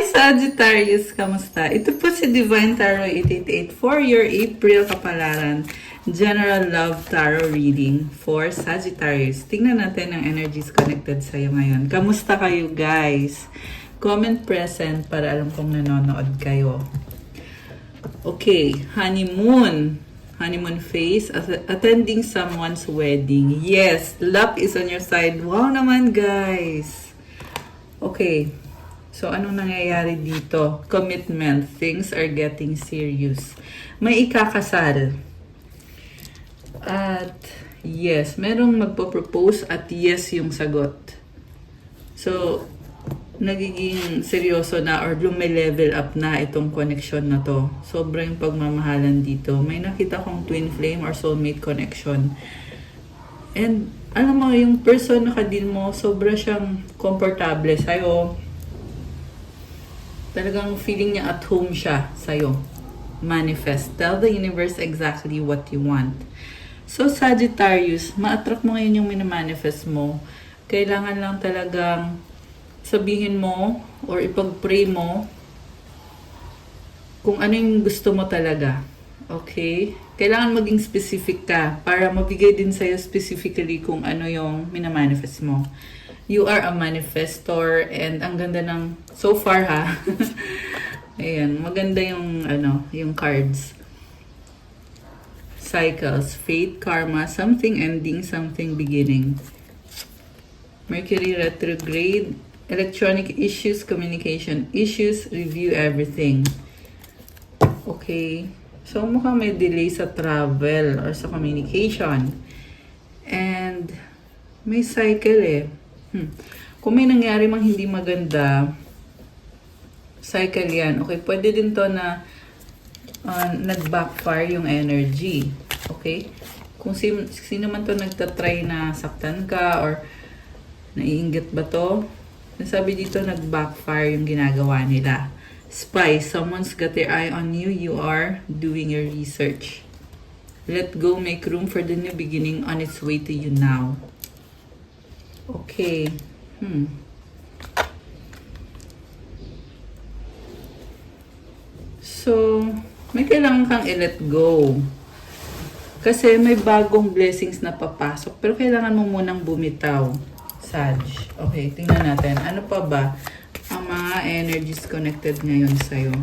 Hi Sagittarius! Kamusta? Ito po si Divine Tarot 888 for your April kapalaran. General Love Tarot Reading for Sagittarius. Tingnan natin ang energies connected sa'yo ngayon. Kamusta kayo guys? Comment present para alam kong nanonood kayo. Okay, honeymoon. Honeymoon phase. Attending someone's wedding. Yes, luck is on your side. Wow naman guys! Okay. So, anong nangyayari dito? Commitment. Things are getting serious. May ikakasal. At, yes, merong magpo-propose at yes yung sagot. So, nagiging seryoso na or lume-level up na itong connection na to. Sobrang pagmamahalan dito. May nakita kong twin flame or soulmate connection. And, alam mo, yung person na kadil mo, sobra siyang komportable sa'yo. Talagang feeling niya at home siya sa'yo. Manifest. Tell the universe exactly what you want. So, Sagittarius, ma-attract mo ngayon yung minimanifest mo. Kailangan lang talagang sabihin mo or ipag-pray mo kung ano yung gusto mo talaga. Okay? Kailangan maging specific ka para mabigay din sa'yo specifically kung ano yung minamanifest mo. You are a manifestor and ang ganda ng so far ha. Ayan, maganda yung yung cards. Cycles, fate, karma, something ending, something beginning. Mercury retrograde, electronic issues, communication issues, review everything. Okay. So mukhang may delay sa travel or sa communication. And may cycle eh. Kung may nangyari mang hindi maganda, cycle yan. Okay, pwede din to na nag-backfire yung energy. Okay? Kung sino man to nagtatry na saktan ka or naiinggit ba to, nasabi dito nag-backfire yung ginagawa nila. Spy, someone's got their eye on you, you are doing your research. Let go, make room for the new beginning on its way to you now. Okay. So, may kailangan kang i-let go. Kasi may bagong blessings na papasok. Pero kailangan mo munang bumitaw. Sag. Okay, tingnan natin. Ano pa ba ang mga energies connected ngayon sa'yo?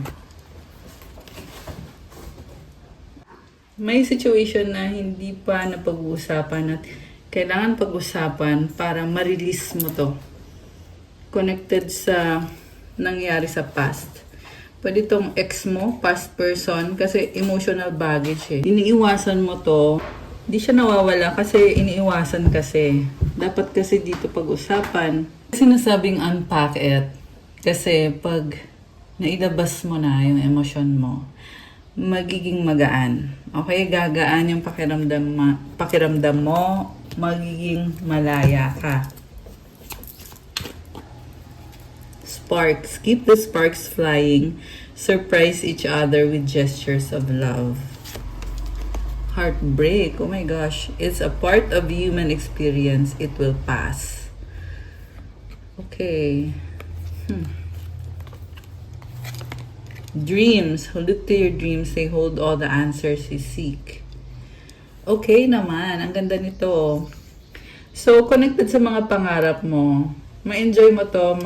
May situation na hindi pa napag-uusapan at kailangan pag-usapan para ma-release mo to. Connected sa nangyari sa past. Pwede tong ex mo, past person, kasi emotional baggage eh. Iniiwasan mo to, di siya nawawala kasi iniiwasan kasi. Dapat kasi dito pag-usapan. Sinasabing unpack it. Kasi pag nailabas mo na yung emosyon mo, magiging magaan. Okay, gagaan yung pakiramdam mo, magiging malaya ka. Sparks. Keep the sparks flying. Surprise each other with gestures of love. Heartbreak. Oh my gosh. It's a part of human experience. It will pass. Okay. Dreams. Look to your dreams. They hold all the answers you seek. Okay naman. Ang ganda nito. So, connected sa mga pangarap mo, ma-enjoy mo to,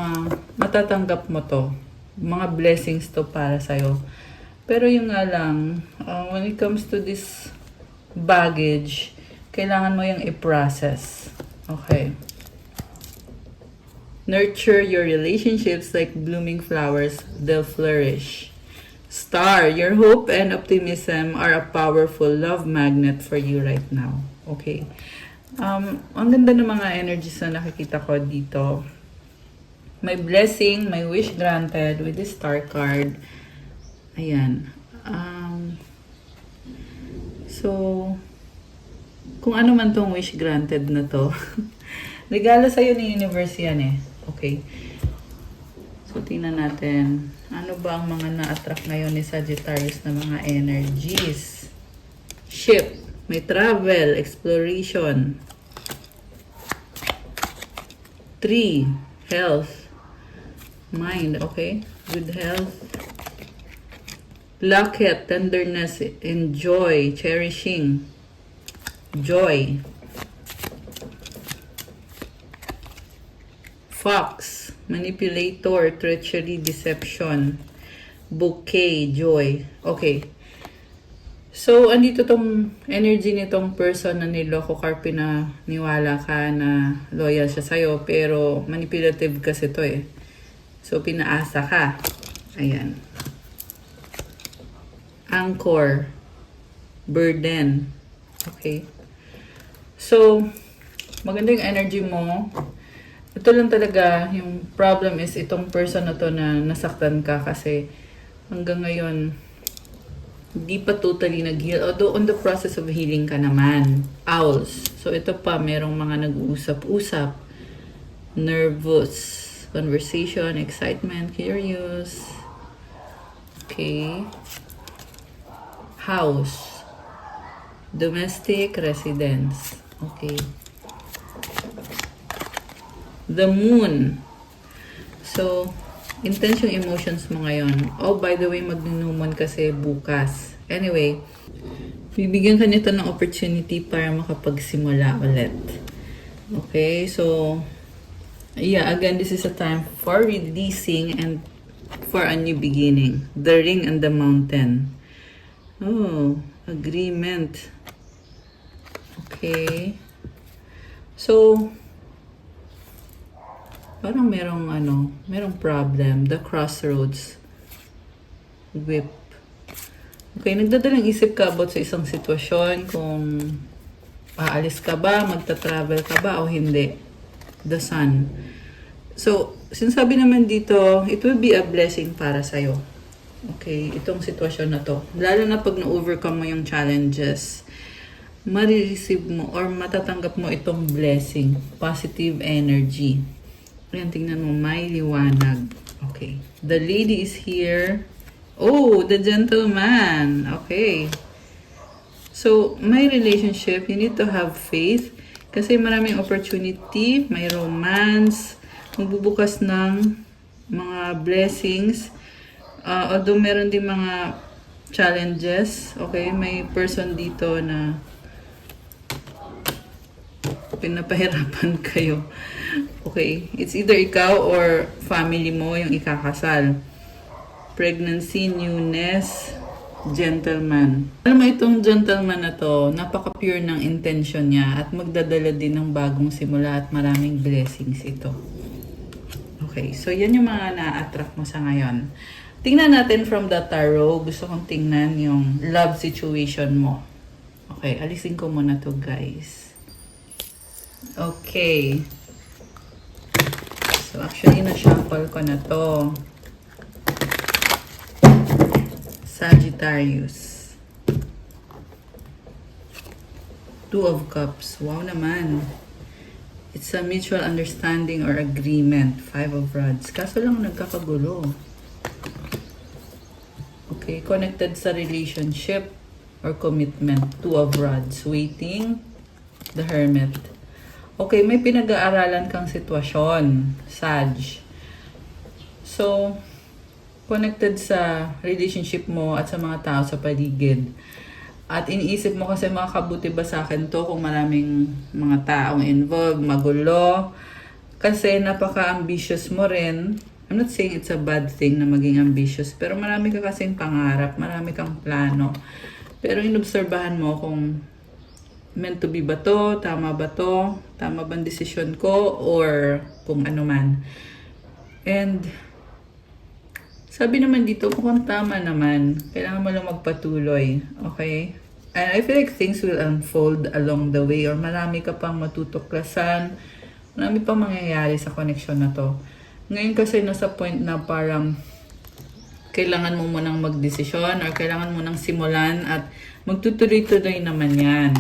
matatanggap mo to. Mga blessings to para sa'yo. Pero yung nga lang, when it comes to this baggage, kailangan mo yung i-process. Okay. Nurture your relationships like blooming flowers. They'll flourish. Star, your hope and optimism are a powerful love magnet for you right now. Okay. Ang ganda ng mga energies na nakikita ko dito. May blessing, may wish granted with the star card. Ayan. So, kung ano man tong wish granted na to, regalo sa'yo ni universe yan eh. Okay. So, tingnan natin. Ano ba ang mga na-attract ngayon ni Sagittarius na mga energies? Ship. May travel, exploration. 3, health, mind, okay? good health. Locket, tenderness, and joy, cherishing, joy. Fox, manipulator, treachery, deception, bouquet, joy. Okay. So, andito tong energy nitong person na niloko ka, pinaniwala ka na loyal siya sa'yo, pero manipulative kasi to eh. So, pinaasa ka. Ayan. Anchor, burden. Okay. So, maganda yung energy mo. Ito lang talaga, yung problem is itong person na to na nasaktan ka kasi hanggang ngayon, hindi pa totally nag-heal. Although, on the process of healing ka naman. Owls. So, ito pa, merong mga nag-uusap-usap. Nervous. Conversation, excitement, curious. Okay. House. Domestic residence. Okay. The moon. So, intense yung emotions mo ngayon. Oh, by the way, mag-new-moon kasi bukas. Anyway, bibigyan ka nito ng opportunity para makapagsimula ulit. Okay, so, yeah, again, this is a time for releasing and for a new beginning. The ring and the mountain. Oh, agreement. Okay. So, parang merong problem. The crossroads. Whip. Okay, nagdadalang isip ka about sa isang sitwasyon kung aalis ka ba, magta-travel ka ba o hindi. The sun. So, sinasabi naman dito, it will be a blessing para sa'yo. Okay, itong sitwasyon na to. Lalo na pag na-overcome mo yung challenges, marireceive mo or matatanggap mo itong blessing. Positive energy. Ayan, tingnan mo, may liwanag. Okay. The lady is here. Oh, the gentleman. Okay. So, may relationship. You need to have faith. Kasi maraming opportunity. May romance. Magbubukas ng mga blessings. Although meron din mga challenges. Okay, may person dito na pinapahirapan kayo. Okay, it's either ikaw or family mo yung ikakasal. Pregnancy, newness, gentleman. Alam mo itong gentleman na to, napaka-pure ng intention niya at magdadala din ng bagong simula at maraming blessings ito. Okay, so yan yung mga na-attract mo sa ngayon. Tingnan natin from the tarot. Gusto kong tingnan yung love situation mo. Okay, alisin ko muna to guys. Okay. So actually, na-shuffle ko na to. Sagittarius. Two of Cups. Wow naman. It's a mutual understanding or agreement. Five of Rods. Kaso lang nagkakagulo. Okay, connected sa relationship or commitment. Two of Rods. Waiting. The Hermit. Okay, may pinag-aaralan kang sitwasyon. Sag. So, connected sa relationship mo at sa mga tao sa paligid. At iniisip mo kasi makakabuti ba sa akin to kung maraming mga taong involved, magulo. Kasi napaka-ambitious mo rin. I'm not saying it's a bad thing na maging ambitious, pero marami ka kasing pangarap, marami kang plano. Pero inobserbahan mo kung meant to be ba to, tama bang desisyon ko, or kung ano man. And sabi naman dito, kung tama naman, kailangan mo lang magpatuloy. Okay? And I feel like things will unfold along the way or marami ka pang matutuklasan, marami pang mangyayari sa connection na to. Ngayon kasi nasa point na parang kailangan mo munang magdesisyon or kailangan mo nang simulan at magtutuloy-tuloy naman yan.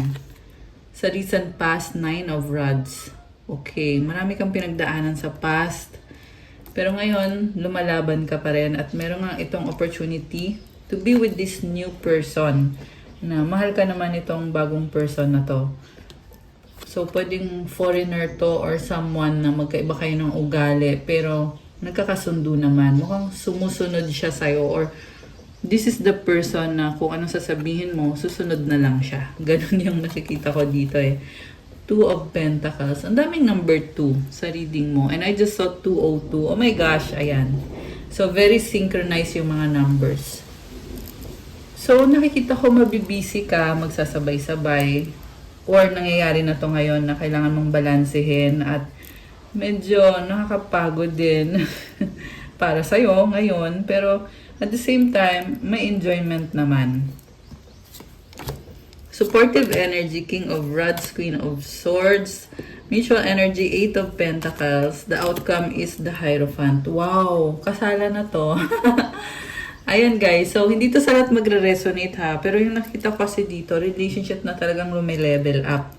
Sa recent past, 9 of Rods. Okay, marami kang pinagdaanan sa past. Pero ngayon, lumalaban ka pa rin at meron nga itong opportunity to be with this new person na mahal ka naman itong bagong person na to. So, pwedeng foreigner to or someone na magkaiba kayo ng ugali pero nagkakasundo naman. Mukhang sumusunod siya sa'yo or this is the person na kung anong sasabihin mo, susunod na lang siya. Ganun yung nakikita ko dito eh. Two of Pentacles. Ang daming number 2 sa reading mo. And I just saw 202. Oh my gosh, ayan. So, very synchronized yung mga numbers. So, nakikita ko mabibisi ka, magsasabay-sabay, or nangyayari na to ngayon na kailangan mong balansehin at medyo nakakapagod din para sa'yo ngayon. Pero, at the same time, may enjoyment naman. Supportive energy, King of Rods, Queen of Swords, mutual energy, 8 of Pentacles. The outcome is the Hierophant. Wow, kasala na to. Ayan guys, so hindi to sa lahat magre-resonate ha, pero yung nakita ko kasi dito, relationship na talagang lumilevel up.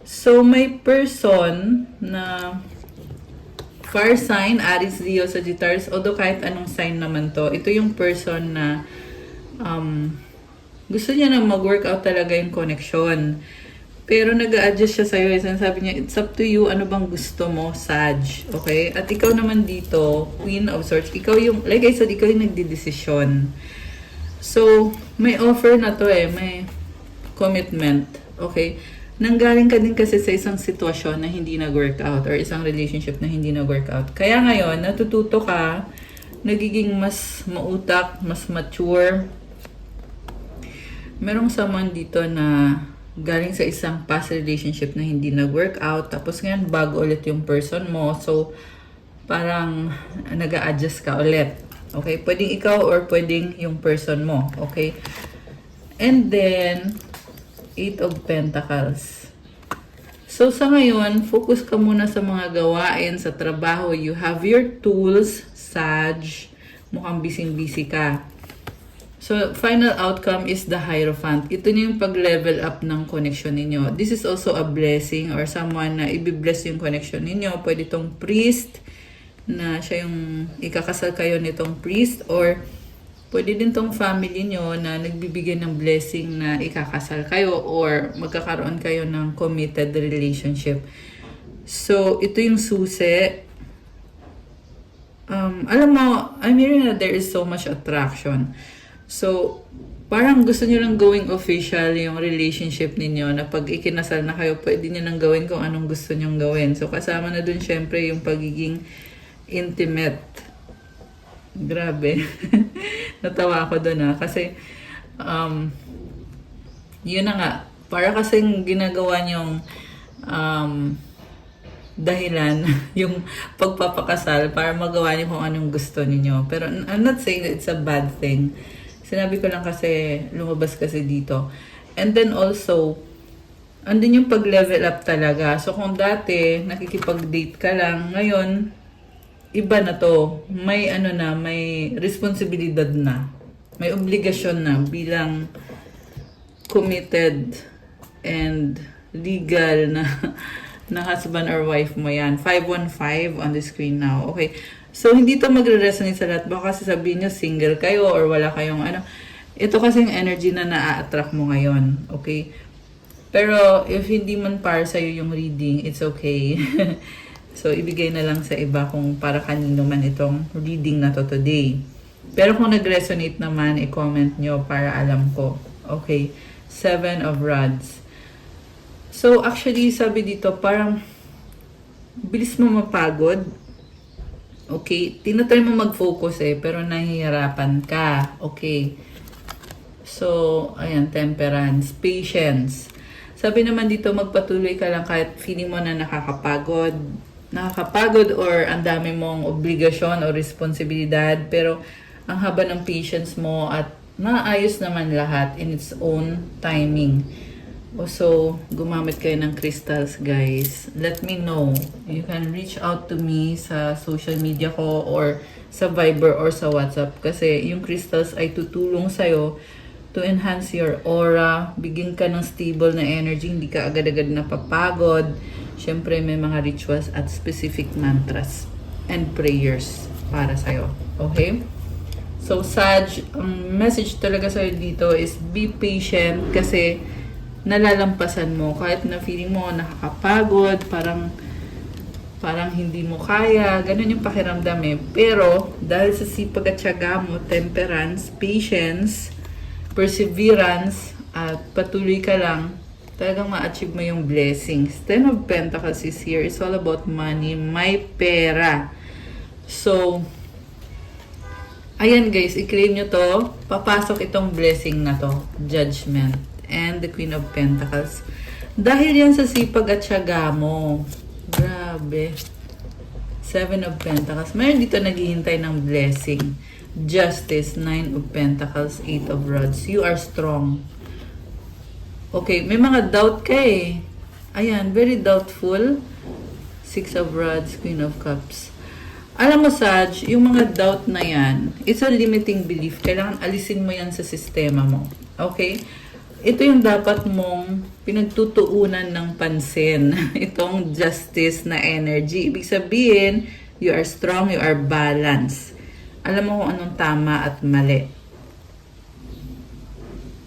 So may person na fire sign, Aries, Leo, Sagittarius, although kahit anong sign naman to, ito yung person na gusto niya na mag-workout talaga yung connection. Pero nag-a-adjust siya sa'yo. Sabi niya, it's up to you, ano bang gusto mo, Sag. Okay? At ikaw naman dito, Queen of Swords, ikaw yung, like I said, ikaw yung nagdidesisyon. So, may offer na to eh, may commitment. Okay? Nanggaling ka din kasi sa isang sitwasyon na hindi nag-workout or isang relationship na hindi nag-workout. Kaya ngayon, natututo ka, nagiging mas mautak, mas mature. Merong someone dito na galing sa isang past relationship na hindi nag-workout, tapos ngayon bago ulit yung person mo, so parang nag-a-adjust ka ulit. Okay? Pwedeng ikaw or pwedeng yung person mo. Okay? And then, 8 of Pentacles. So, sa ngayon, focus ka muna sa mga gawain, sa trabaho. You have your tools, Sag. Mukhang busy-busy ka. So, final outcome is the Hierophant. Ito na yung pag-level up ng connection ninyo. This is also a blessing or someone na i-bless yung connection ninyo. Pwede itong priest, na siya yung ikakasal kayo nitong priest, or pwede din tong family nyo na nagbibigay ng blessing na ikakasal kayo or magkakaroon kayo ng committed relationship. So, ito yung susi. Alam mo, I'm hearing that there is so much attraction. So, parang gusto nyo lang gawing official yung relationship ninyo na pag ikinasal na kayo, pwede nyo nang gawin kung anong gusto nyong gawin. So, kasama na dun syempre yung pagiging intimate. Grabe. Natawa ako dun ha. Kasi, yun na nga. Para kasing ginagawa nyong dahilan yung pagpapakasal para magawa niyo kung anong gusto niyo. Pero I'm not saying that it's a bad thing. Sinabi ko lang kasi lumabas kasi dito. And then also, andun yung pag-level up talaga. So kung dati nakikipag-date ka lang, ngayon iba na to. May ano na, may responsibilidad na. May obligasyon na bilang committed and legal na na husband or wife mo yan. 515 on the screen now. Okay. So, hindi to magre-resonate sa lahat. Baka sasabihin nyo, single kayo or wala kayong ano. Ito kasi yung energy na na-attract mo ngayon. Okay. Pero, if hindi man para sa'yo yung reading, it's okay. So, ibigay na lang sa iba kung para kanino man itong reading na to today. Pero kung nag-resonate naman, i-comment nyo para alam ko. Okay. 7 of Rods. So, actually, sabi dito, parang bilis mo mapagod. Okay? Tinatry mo mag-focus pero nahihirapan ka. Okay. So, ayan, temperance. Patience. Sabi naman dito, magpatuloy ka lang kahit feeling mo na nakakapagod. Nakakapagod or ang dami mong obligasyon o responsibilidad. Pero, ang haba ng patience mo at naayos naman lahat in its own timing. Also, gumamit kayo ng crystals, guys. Let me know. You can reach out to me sa social media ko or sa Viber or sa WhatsApp. Kasi yung crystals ay tutulong sa'yo to enhance your aura. Bigyan ka ng stable na energy. Hindi ka agad-agad napapagod. Siyempre, may mga rituals at specific mantras and prayers para sa'yo. Okay? So, Sag, ang message talaga sa'yo dito is be patient kasi nalalampasan mo kahit na feeling mo nakakapagod, parang parang hindi mo kaya, ganun yung pakiramdam eh. Pero, dahil sa sipag at tiyaga mo, temperance, patience, perseverance, at patuloy ka lang, talagang ma-achieve mo yung blessings. Ten of Pentacles is here. It's all about money. May pera. So, ayan guys, i-claim nyo to. Papasok itong blessing na to. Judgment. And the Queen of Pentacles. Dahil yan sa sipag at tiyaga mo. Grabe. Seven of Pentacles. Mayroon dito naghihintay ng blessing. Justice. Nine of Pentacles. Eight of Rods. You are strong. Okay, may mga doubt ka eh. Ayan, very doubtful. Six of Rods, Queen of Cups. Alam mo, Saj, yung mga doubt na yan, it's a limiting belief. Kailangan alisin mo yan sa sistema mo. Okay? Ito yung dapat mong pinagtutuunan ng pansin. Itong justice na energy. Ibig sabihin, you are strong, you are balanced. Alam mo kung anong tama at mali.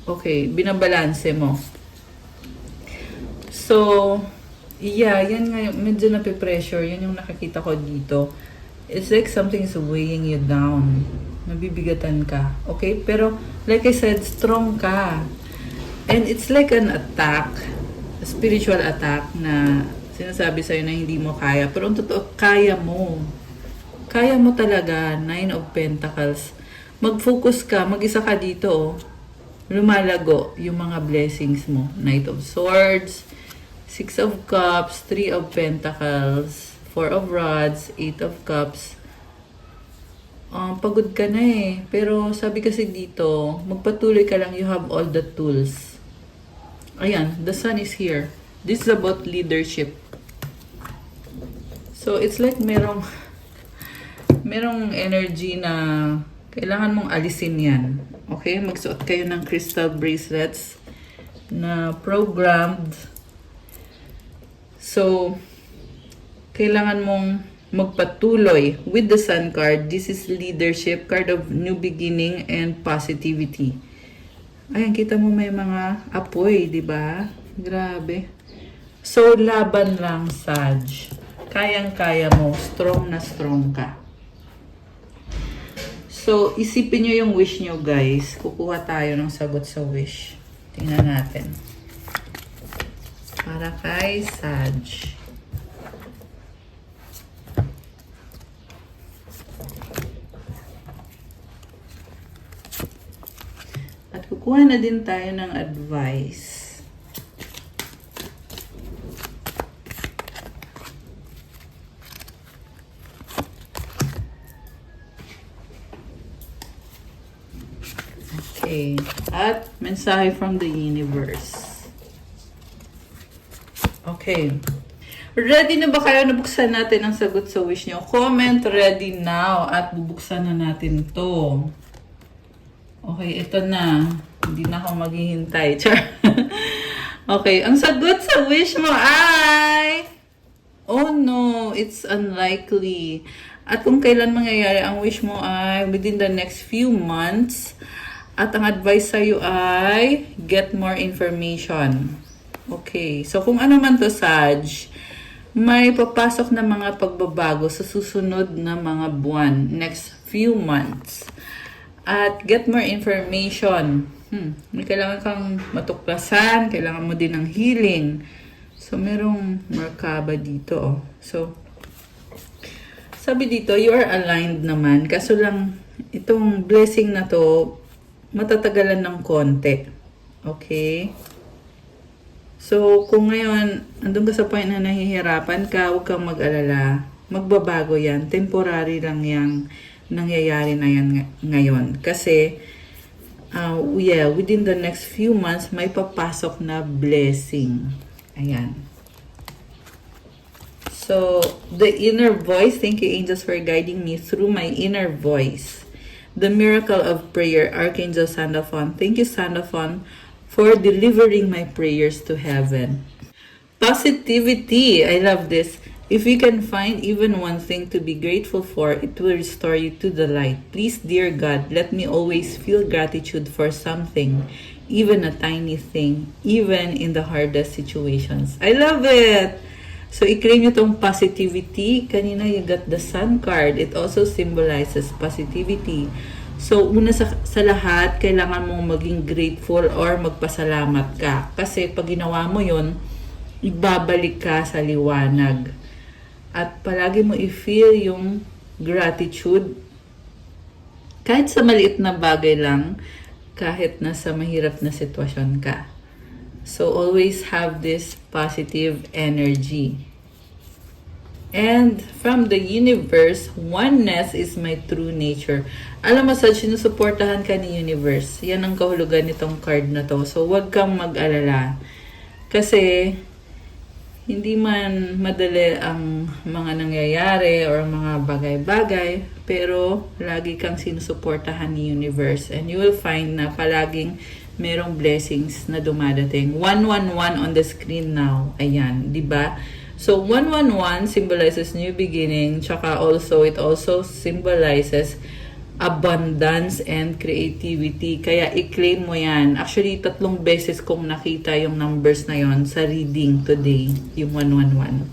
Okay, binabalanse mo. So, yeah, yan nga, medyo napipressure. Yan yung nakakita ko dito. It's like something is weighing you down. Nabibigatan ka. Okay? Pero, like I said, strong ka. And it's like an attack. A spiritual attack na sinasabi sa'yo na hindi mo kaya. Pero ang totoo, kaya mo. Kaya mo talaga. Nine of Pentacles. Mag-focus ka. Mag-isa ka dito. Oh. Lumalago yung mga blessings mo. Knight of Swords. Six of Cups, Three of Pentacles, Four of Rods, Eight of Cups. Pagod ka na eh. Pero sabi kasi dito, magpatuloy ka lang, you have all the tools. Ayan, the Sun is here. This is about leadership. So, it's like merong energy na kailangan mong alisin yan. Okay? Magsuot kayo ng crystal bracelets na programmed. So, kailangan mong magpatuloy with the Sun card. This is leadership, card of new beginning and positivity. Ayan, kita mo may mga apoy, di ba? Grabe. So, laban lang, Saj. Kayang-kaya mo. Strong na strong ka. So, isipin nyo yung wish nyo, guys. Kukuha tayo ng sagot sa wish. Tingnan natin. Para kay Saj. At kukuha na din tayo ng advice. Okay. At mensahe from the universe. Okay. Ready na ba kayo? Nabuksan natin ang sagot sa wish nyo. Comment ready now at bubuksan na natin to. Okay, ito na. Hindi na ako maghihintay. Okay, ang sagot sa wish mo ay... Oh no, it's unlikely. At kung kailan mangyayari ang wish mo ay within the next few months. At ang advice sa'yo ay get more information. Okay. So, kung ano man to, Saj, may papasok na mga pagbabago sa susunod na mga buwan, next few months. At get more information. May kailangan kang matuklasan, kailangan mo din ng healing. So, merong Merkaba dito. Oh. So, sabi dito, you are aligned naman. Kaso lang, itong blessing na to, matatagalan ng konti. Okay? So, kung ngayon, andun ka sa point na nahihirapan ka, huwag kang mag-alala. Magbabago yan. Temporary lang yung nangyayari na yan ngayon. Kasi, within the next few months, may papasok na blessing. Ayan. So, the inner voice. Thank you, angels, for guiding me through my inner voice. The miracle of prayer. Archangel Sandalphon. Thank you, Sandalphon, for delivering my prayers to heaven. Positivity. I love this. If you can find even one thing to be grateful for, it will restore you to the light. Please, dear God, let me always feel gratitude for something, even a tiny thing, even in the hardest situations. I love it. So, i-claim nyo itong positivity. Kanina, you got the Sun card. It also symbolizes positivity. So, una sa lahat, kailangan mong maging grateful or magpasalamat ka. Kasi pag ginawa mo yun, ibabalik ka sa liwanag. At palagi mo i-feel yung gratitude. Kahit sa maliit na bagay lang, kahit nasa mahirap na sitwasyon ka. So, always have this positive energy. And from the universe, oneness is my true nature. Alam mo, Sag, sinusuportahan ka ni universe. Yan ang kahulugan nitong card na to. So, huwag kang mag-alala. Kasi, hindi man madali ang mga nangyayari or mga bagay-bagay, pero lagi kang sinusuportahan ni universe. And you will find na palaging merong blessings na dumadating. 111 on the screen now. Ayan, di ba? So, 111 symbolizes new beginning, tsaka it also symbolizes abundance and creativity. Kaya i-claim mo yan. Actually, 3 beses kong nakita yung numbers na yon sa reading today, yung 111.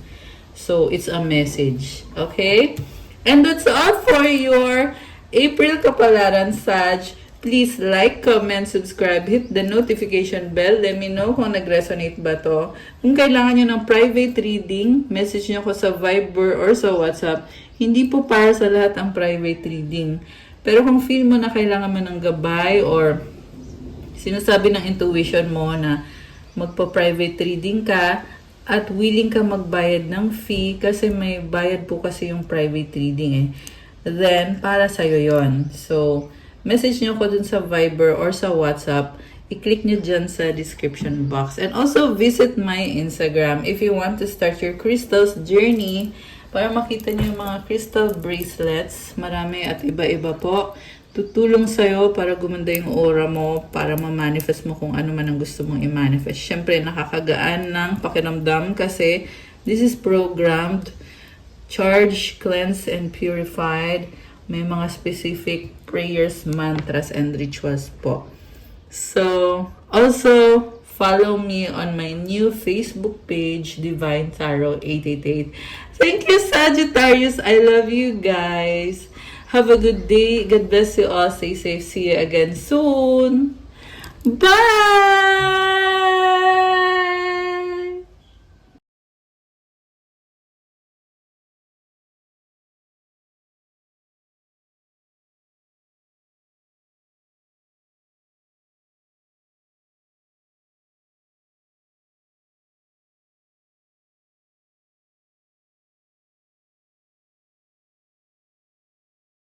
So, it's a message. Okay? And that's all for your April Kapalaran, Sag. Please like, comment, subscribe, hit the notification bell. Let me know kung nag-resonate ba to. Kung kailangan nyo ng private reading, message nyo ko sa Viber or sa WhatsApp. Hindi po para sa lahat ang private reading. Pero kung feel mo na kailangan mo ng gabay or sinasabi ng intuition mo na magpa-private reading ka at willing ka magbayad ng fee kasi may bayad po kasi yung private reading then para sa'yo yon. So, message nyo ko dun sa Viber or sa WhatsApp. I-click nyo dyan sa description box. And also, visit my Instagram if you want to start your crystals journey para makita nyo yung mga crystal bracelets. Marami at iba-iba po. Tutulong sa'yo para gumanda yung aura mo, para ma-manifest mo kung ano man ang gusto mong i-manifest. Siyempre, nakakagaan ng pakiramdam kasi this is programmed, charged, cleansed, and purified. May mga specific prayers, mantras, and rituals po. So, also, follow me on my new Facebook page, Divine Tarot 888. Thank you, Sagittarius. I love you guys. Have a good day. God bless you all. Stay safe. See you again soon. Bye!